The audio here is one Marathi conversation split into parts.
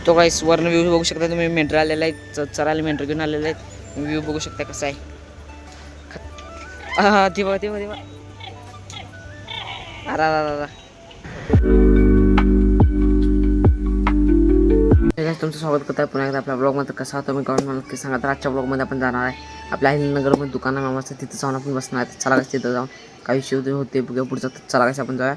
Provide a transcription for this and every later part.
तो गाईस वर्ण व्ह्यू बघू शकता तुम्ही. मेंढर आलेला आहे, चरायला मेंढर घेऊन आलेले आहेत. व्ह्यू बघू शकता कसा आहे. हा ती बघा ती बघा ती बघा. अरा तुमचं स्वागत करताय पुन्हा एकदा आपल्या ब्लॉगमध्ये. कसा तुम्ही कमेंट म्हणून की सांगा. तर आजच्या ब्लॉगमध्ये आपण जाणार आहे आपल्या अहिल्यानगरमध्ये दुकान आहे मामाचं, तिथं जाऊन आपण बसणार आहे. चला कसं तिथं जाऊन काही विषय होते बघूया पुढचं. चला कसं आपण जाऊया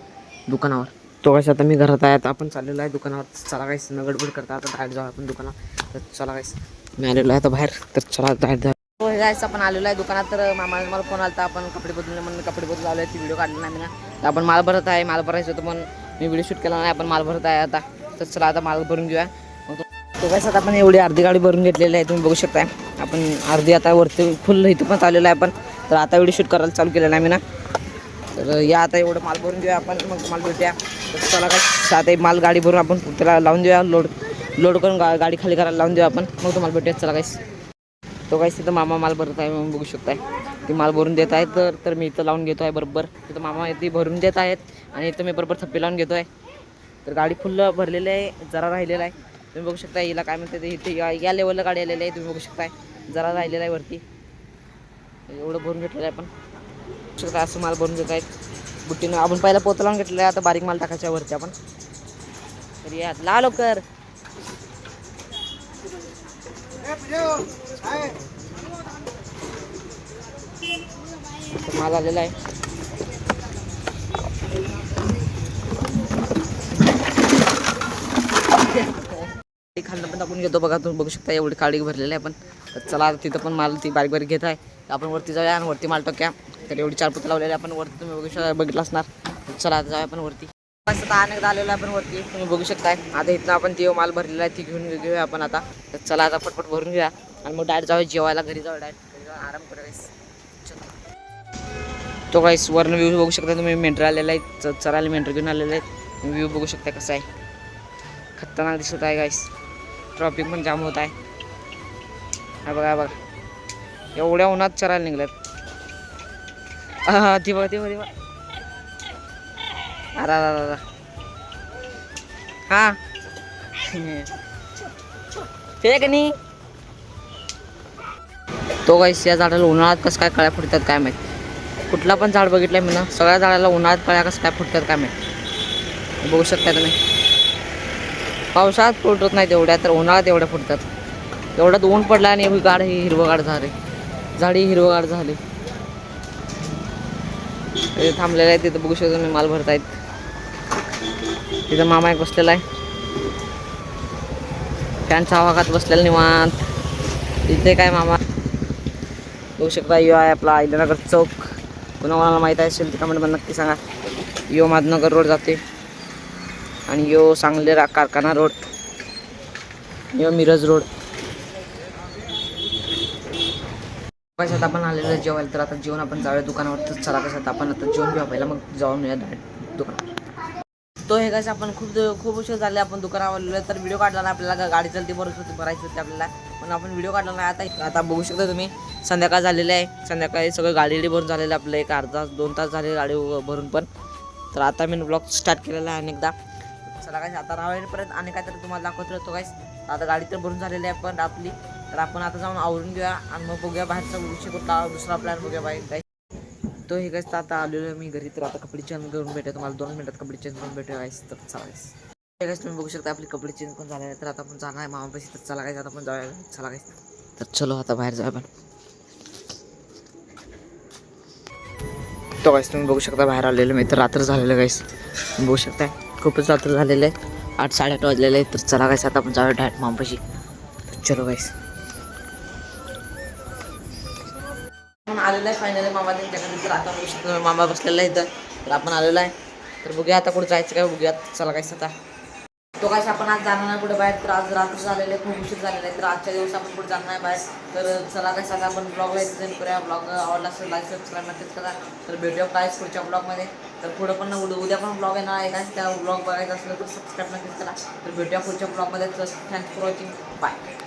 दुकानावर. तो कसं आता मी घरात आहे, आता आपण चाललेलो आहे दुकानावर. चला काहीच न गडबड करता आता बाहेर जाऊ आपण दुकानात. तर चला काहीच मी आलेलो आहे आता बाहेर, तर चला बाहेर जाऊ. हो हे गायस आपण आलेलो आहे दुकानात. तर मामा मला फोन आला, आपण कपडे बदलले म्हणून मी कपडे बदलून आलो आहे. ती व्हिडिओ काढली नाही ना, तर आपण माल भरत आहे. माल भरायचं होतं म्हणून मी व्हिडिओ शूट केला नाही. आपण माल भरत आहे आता. तर चला आता माल भरून घेऊया. तो कसं आता आपण एवढी अर्धी गाडी भरून घेतलेली आहे, तुम्ही बघू शकताय. आपण अर्धी आता वरती फुल इथं पण चाललेलं आहे आपण. तर आता व्हिडिओ शूट करायला चालू केलेलं आहे मी ना. तर या आता एवढं माल भरून घेऊया आपण, मग माल भेटूया. तर चला काय आता माल गाडी भरून आपण त्याला लावून देऊया. लोड करून गाडी खाली करायला लावून देऊया आपण, मग तुम्हाला भेटूया. चला काहीच तो काहीच तिथं मामा माल भरत आहे, मग बघू शकताय. ती माल भरून देत आहे. तर मी इथं लावून घेतो आहे बरोबर. तिथं मामा ती भरून देत आहेत आणि इथं मी बरोबर थप्पी लावून घेतो आहे. तर गाडी फुल भरलेली आहे, जरा राहिलेला आहे. तुम्ही बघू शकता. हिला काय म्हणते ते इथे या लेवलला गाडी आलेली आहे. तुम्ही बघू शकताय जरा राहिलेला आहे वरती. एवढं भरून घेतलेलं आहे आपण. बघू शकता असं माल भरून देत आहेत बुट्टीनं. आपण पहिला पोतं लावून घेतलेलं आहे, आता बारीक माल टाकायच्या वरती आपण. तर या ला लवकर. माल आलेला आहे. खालनं पण टाकून घेतो बघा. तुम्ही बघू शकता एवढी काळी भरलेली आहे आपण. तर चला तिथं पण माल ती बारीक बारीक घेत आहे. आपण वरती जाऊया आणि वरती माल टाक्या. तर एवढी 4 पुतं लावलेली आपण वरती, तुम्ही बघितलं असणार. चला आता जाऊया आपण वरती. आता अनेकदा आलेलं आहे आपण वरती, तुम्ही बघू शकताय. आता इथनं आपण ते माल भरलेला आहे ती घेऊन घेऊया आपण आता. तर चला आता पटपट भरून घेऊया आणि मग डायरेक्ट जाऊया जेवायला. घरी जाऊया डायरेक्ट, घरी जाऊन आराम करायचं. तो काहीच वर्ण व्ह्यू बघू शकता तुम्ही. मेंढर आलेला आहे, चरायला मेंढर घेऊन आलेले आहेत. व्ह्यू बघू शकता कसा आहे. खतरनाक दिसत आहे गाईस. ट्रॉफिक पण जाम होत आहे. हा बघा एवढ्या उन्हात चरायला निघल्यात. ती बघा ती बघा. अरा हा ते का नाही. तो गाईस या झाडाला उन्हाळ्यात कसं काय कळ्या फुटतात काय माहीत. कुठला पण झाड बघितलंय मी ना, सगळ्या झाडाला उन्हाळ्यात कळ्या कसं काय फुटतात काय माहीत. बघू शकता तुम्ही. पावसाळ्यात फुटत नाही तेवढ्या, तर उन्हाळ्यात एवढ्या फुटतात. एवढ्यात ऊन पडला आणि एवढी गाड ही हिरवगाड झाली. झाडी हिरवगाड झाली. थांबलेलं आहे तिथं बघू शकतो मी. माल भरत आहेत. तिथं मामा एक बसलेला आहे, फॅनच्या हवा खात बसलेला निवांत. तिथे काय मामा बघू शकता. यो आहे आपला अहिल्यानगर चौक. कोणाला माहीत असेल ते कमेंटमध्ये नक्की सांगा. यो माधनगर रोड जाते आणि यो सांगली कारखाना रोड, यो मिरज रोड. कसं आता आपण आलेलं जेवायला. तर आता जेवण आपण जाऊया दुकानावर. तर चला कसं आपण आता जेवण घेऊ पहिला, मग जाऊन या डायरेक्ट दुकानावर. तो हे कसं आपण खूप उशीर झाले आपण दुकानावर आलेलो. तर व्हिडिओ काढला नाही आपल्याला. गाडी चलती भरायची होती आपल्याला, पण आपण व्हिडिओ काढला नाही. आता बघू शकता तुम्ही संध्याकाळ झालेलं आहे. संध्याकाळी सगळं गाडी भरून झालेलं आपलं. एक अर्धा 2 तास झाले गाडी भरून पण. तर आता मी ब्लॉग स्टार्ट केलेला आहे अनेकदा. चला काय आता राहावेपर्यंत आणि काहीतरी तुम्हाला दाखवत राहतो काय. आता गाडी तर भरून झालेली आहे पण आपली. तर आपण आता जाऊन आवरून घेऊया आणि मग बघूया बाहेरचा विषय कुठला दुसरा प्लॅन बघूया बाहेर काय. तो हे काय आता आलेलो मी घरी. तर आता कपडे चेंज करून भेटूया तुम्हाला. 2 मिनिटात कपडे चेंज करून भेटूया गाईस. तर चला गाईस. हे गाईस तुम्ही बघू शकता आपले कपडे चेंज पण झाले. तर आता आपण जाणार आहे मामापाशी. तर चला गाईस आता आपण जाऊया. चला गाईस. तर चलो आता बाहेर जाऊया आपण. तो गाईस तुम्ही बघू शकता बाहेर आलेलं मी. तर रात्र झालेलं गाईस बघू शकताय. खूपच रात्र झालेलं आहे. 8 साडे 8 वाजलेले आहे. तर चला गाईस आता आपण जाऊया डायरेक्ट मामापाशी. चलो गाईस. आपण आलेलं आहे फायनली मामा त्यांच्याकडे. तर आता बघू शकतो मामा बसलेला आहे इथं. तर आपण आलेलो आहे. तर बघूया आता कुठं जायचं काय बघूयात. चला गाईस आता. तो काय आपण आज जाणार नाही कुठे बाहेर. तर आज रात्र झालेलं आहे, खूप उशीर झालेला आहे. तर आजच्या दिवस आपण कुठे जाणार नाही बाहेर. तर चला काय आता आपण ब्लॉगला इथे करूया. ब्लॉग आवडला असेल लाईक सबस्क्राईब नक्कीच करा. तर भेटूया काहीच पुढच्या ब्लॉगमध्ये. तर पुढं पण उद्या पण ब्लॉग येणार आहे काय. त्या ब्लॉग बघायचं असलं तर सबस्क्राईब नक्कीच करा. तर भेटूया पुढच्या ब्लॉगमध्ये. Thanks for watching. बाय.